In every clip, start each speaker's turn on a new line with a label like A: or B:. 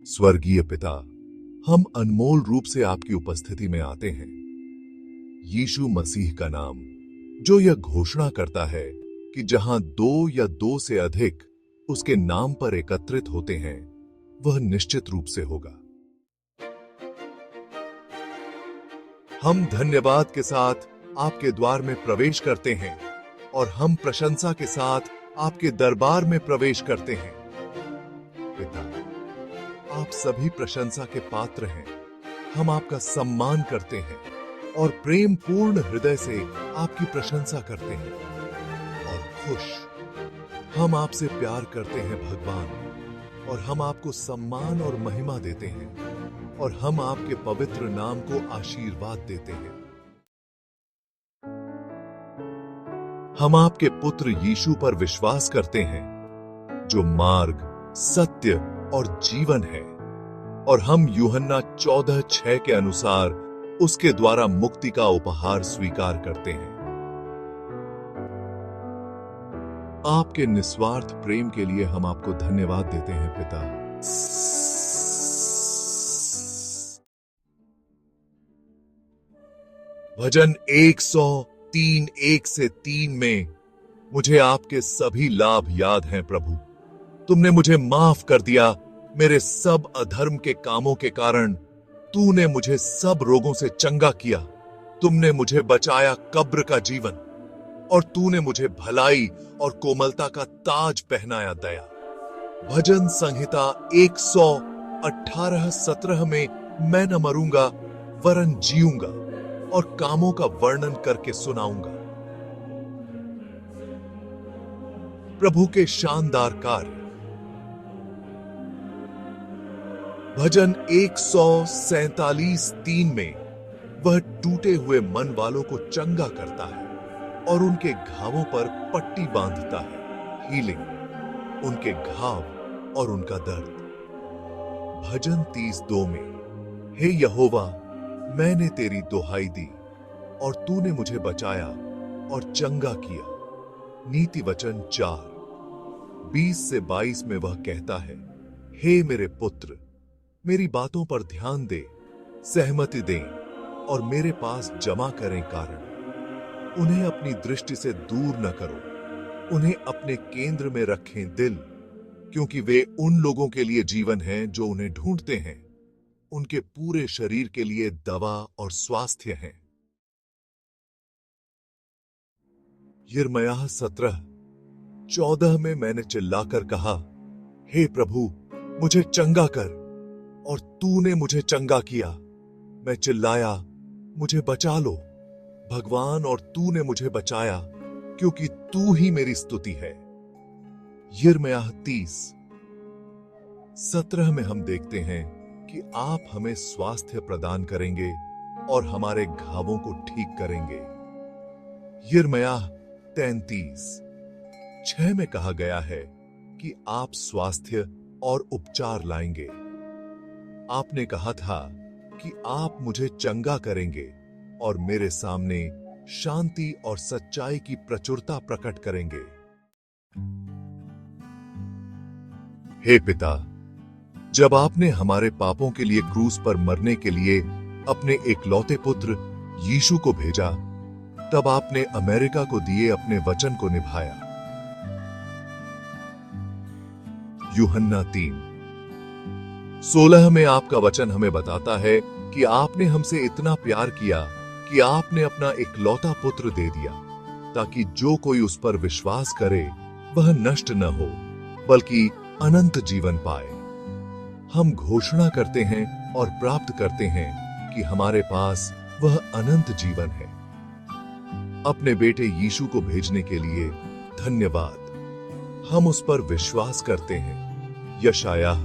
A: स्वर्गीय पिता, हम अनमोल रूप से आपकी उपस्थिति में आते हैं। यीशु मसीह का नाम, जो यह घोषणा करता है कि जहां दो या दो से अधिक उसके नाम पर एकत्रित होते हैं, वह निश्चित रूप से होगा। हम धन्यवाद के साथ आपके द्वार में प्रवेश करते हैं और हम प्रशंसा के साथ आपके दरबार में प्रवेश करते हैं। पिता, आप सभी प्रशंसा के पात्र हैं। हम आपका सम्मान करते हैं और प्रेम पूर्ण हृदय से आपकी प्रशंसा करते हैं और खुश हम आपसे प्यार करते हैं भगवान, और हम आपको सम्मान और महिमा देते हैं और हम आपके पवित्र नाम को आशीर्वाद देते हैं। हम आपके पुत्र यीशु पर विश्वास करते हैं, जो मार्ग, सत्य और जीवन है, और हम यूहन्ना 14:6 के अनुसार उसके द्वारा मुक्ति का उपहार स्वीकार करते हैं। आपके निस्वार्थ प्रेम के लिए हम आपको धन्यवाद देते हैं पिता। भजन 103:1-3 में मुझे आपके सभी लाभ याद हैं प्रभु। तुमने मुझे माफ कर दिया मेरे सब अधर्म के कामों के कारण। तूने मुझे सब रोगों से चंगा किया। तुमने मुझे बचाया कब्र का जीवन, और तूने मुझे भलाई और कोमलता का ताज पहनाया दया। भजन संहिता 118:17 में मैं न मरूंगा वरन जीऊंगा और कामों का वर्णन करके सुनाऊंगा। प्रभु के शानदार कार्य। भजन 147:3 में वह टूटे हुए मन वालों को चंगा करता है और उनके घावों पर पट्टी बांधता है। हीलिंग, उनके घाव और उनका दर्द। भजन 30:2 में हे यहोवा, मैंने तेरी दुहाई दी और तूने मुझे बचाया और चंगा किया। नीति वचन 4:20-22 में वह कहता है, हे मेरे पुत्र, मेरी बातों पर ध्यान दे, सहमति दें और मेरे पास जमा करें कारण। उन्हें अपनी दृष्टि से दूर न करो, उन्हें अपने केंद्र में रखें दिल, क्योंकि वे उन लोगों के लिए जीवन हैं जो उन्हें ढूंढते हैं। उनके पूरे शरीर के लिए दवा और स्वास्थ्य हैं। यिर्मयाह 17:14 में मैंने चिल्लाकर कहा, हे प्रभु, मुझे चंगा कर, और तूने मुझे चंगा किया। मैं चिल्लाया, मुझे बचा लो भगवान, और तूने मुझे बचाया, क्योंकि तू ही मेरी स्तुति है। यिर्मयाह 30:17 में हम देखते हैं कि आप हमें स्वास्थ्य प्रदान करेंगे और हमारे घावों को ठीक करेंगे। यिर्मयाह 33:6 में कहा गया है कि आप स्वास्थ्य और उपचार लाएंगे। आपने कहा था कि आप मुझे चंगा करेंगे और मेरे सामने शांति और सच्चाई की प्रचुरता प्रकट करेंगे। हे पिता, जब आपने हमारे पापों के लिए क्रूस पर मरने के लिए अपने एकलौते पुत्र यीशु को भेजा, तब आपने अमेरिका को दिए अपने वचन को निभाया। यूहन्ना 3:16 में आपका वचन हमें बताता है कि आपने हमसे इतना प्यार किया कि आपने अपना इकलौता पुत्र दे दिया, ताकि जो कोई उस पर विश्वास करे वह नष्ट न हो, बल्कि अनंत जीवन पाए। हम घोषणा करते हैं और प्राप्त करते हैं कि हमारे पास वह अनंत जीवन है। अपने बेटे यीशु को भेजने के लिए धन्यवाद। हम उस पर विश्वास करते हैं। यशायाह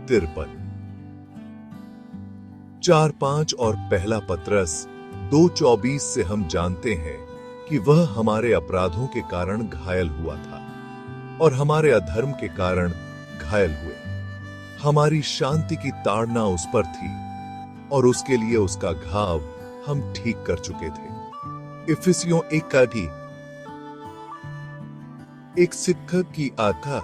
A: 53:4-5 और पहला पत्रस 2:24 से हम जानते हैं कि वह हमारे अपराधों के कारण घायल हुआ था और हमारे अधर्म के कारण घायल हुए। हमारी शांति की ताड़ना उस पर थी और उसके लिए उसका घाव हम ठीक कर चुके थे। इफिसियों 1 एक शिक्षक की आत्मा।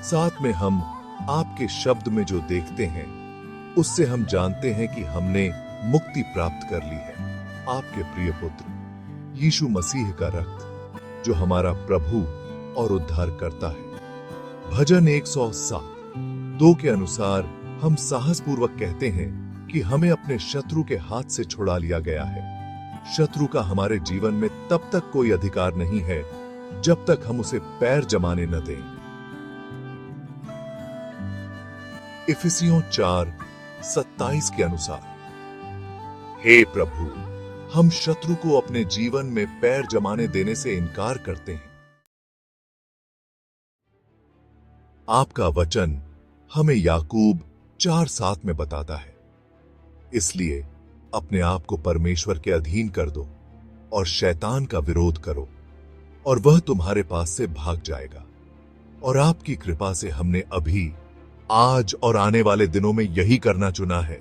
A: साथ में हम आपके शब्द में जो देखते हैं उससे हम जानते हैं कि हमने मुक्ति प्राप्त कर ली है। आपके प्रिय पुत्र यीशु मसीह का रक्त जो हमारा प्रभु और उद्धार करता है। भजन 107:2 के अनुसार हम साहसपूर्वक कहते हैं कि हमें अपने शत्रु के हाथ से छुड़ा लिया गया है। शत्रु का हमारे जीवन में तब तक कोई अधिकार नहीं है जब तक हम उसे पैर जमाने न दें। इफिसियों 4:27 के अनुसार, हे प्रभु, हम शत्रु को अपने जीवन में पैर जमाने देने से इनकार करते हैं। आपका वचन हमें याकूब 4:7 में बताता है, इसलिए अपने आप को परमेश्वर के अधीन कर दो और शैतान का विरोध करो और वह तुम्हारे पास से भाग जाएगा। और आपकी कृपा से हमने अभी, आज और आने वाले दिनों में यही करना चुना है।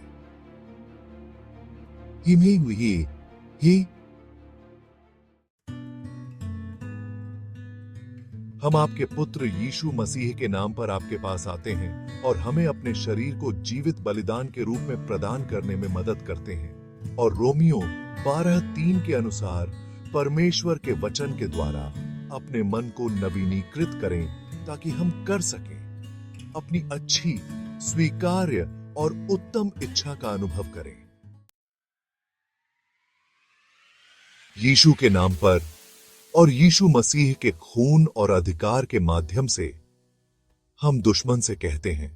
A: हम आपके पुत्र यीशु मसीह के नाम पर आपके पास आते हैं और हमें अपने शरीर को जीवित बलिदान के रूप में प्रदान करने में मदद करते हैं। और रोमियो 12:3 के अनुसार परमेश्वर के वचन के द्वारा अपने मन को नवीनीकृत करें ताकि हम कर सकें अपनी अच्छी, स्वीकार्य और उत्तम इच्छा का अनुभव करें। यीशु के नाम पर और यीशु मसीह के खून और अधिकार के माध्यम से हम दुश्मन से कहते हैं,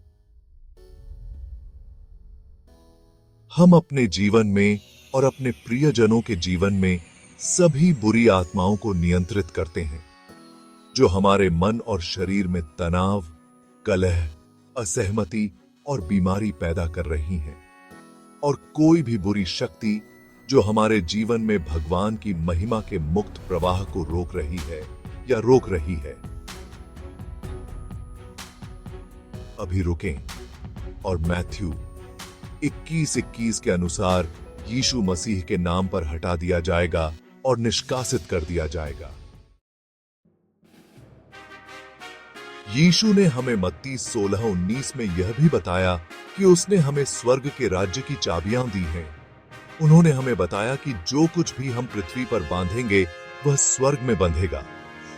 A: हम अपने जीवन में और अपने प्रियजनों के जीवन में सभी बुरी आत्माओं को नियंत्रित करते हैं जो हमारे मन और शरीर में तनाव, कलह, असहमति और बीमारी पैदा कर रही हैं। और कोई भी बुरी शक्ति जो हमारे जीवन में भगवान की महिमा के मुक्त प्रवाह को रोक रही है या रोक रही है, अभी रुकें और मैथ्यू 21:21 के अनुसार यीशु मसीह के नाम पर हटा दिया जाएगा और निष्कासित कर दिया जाएगा। यीशु ने हमें मत्ती 16:19 में यह भी बताया कि उसने हमें स्वर्ग के राज्य की चाबियां दी हैं। उन्होंने हमें बताया कि जो कुछ भी हम पृथ्वी पर बांधेंगे वह स्वर्ग में बंधेगा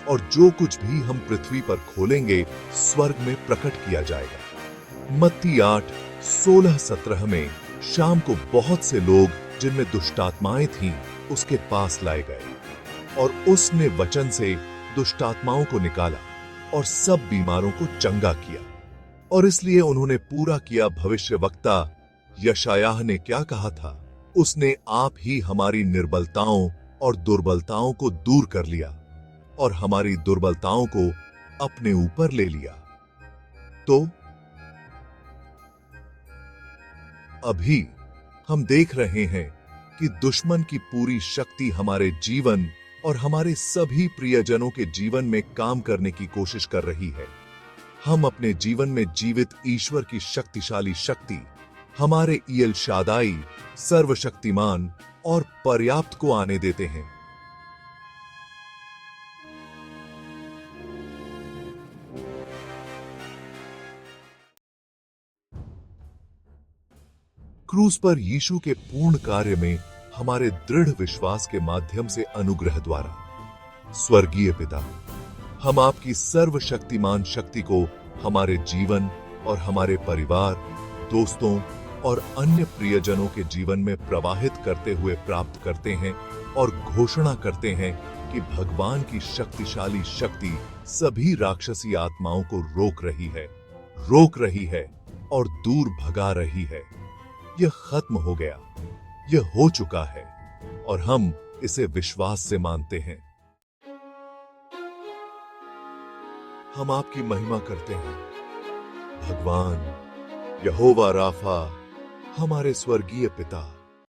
A: और जो कुछ भी हम पृथ्वी पर खोलेंगे स्वर्ग में प्रकट किया जाएगा। मत्ती 8:16-17 में शाम को बहुत से लोग जिनमें दुष्टात्माएं थीं उसके पास लाए गए और उसने वचन से दुष्टात्माओं को निकाला और सब बीमारों को चंगा किया। और इसलिए उन्होंने पूरा किया भविष्यवक्ता यशायाह ने क्या कहा था, उसने आप ही हमारी निर्बलताओं और दुर्बलताओं को दूर कर लिया और हमारी दुर्बलताओं को अपने ऊपर ले लिया। तो अभी हम देख रहे हैं कि दुश्मन की पूरी शक्ति हमारे जीवन और हमारे सभी प्रियजनों के जीवन में काम करने की कोशिश कर रही है। हम अपने जीवन में जीवित ईश्वर की शक्तिशाली शक्ति, हमारे इयल शादाई, सर्वशक्तिमान और पर्याप्त को आने देते हैं। क्रूस पर यीशु के पूर्ण कार्य में हमारे दृढ़ विश्वास के माध्यम से अनुग्रह द्वारा स्वर्गीय पिता, हम आपकी सर्वशक्तिमान शक्ति को हमारे जीवन और हमारे परिवार, दोस्तों और अन्य प्रियजनों के जीवन में प्रवाहित करते हुए प्राप्त करते हैं और घोषणा करते हैं कि भगवान की शक्तिशाली शक्ति सभी राक्षसी आत्माओं को रोक रही है और दूर भगा रही है। यह खत्म हो गया, यह हो चुका है और हम इसे विश्वास से मानते हैं। हम आपकी महिमा करते हैं भगवान यहोवा राफा, हमारे स्वर्गीय पिता।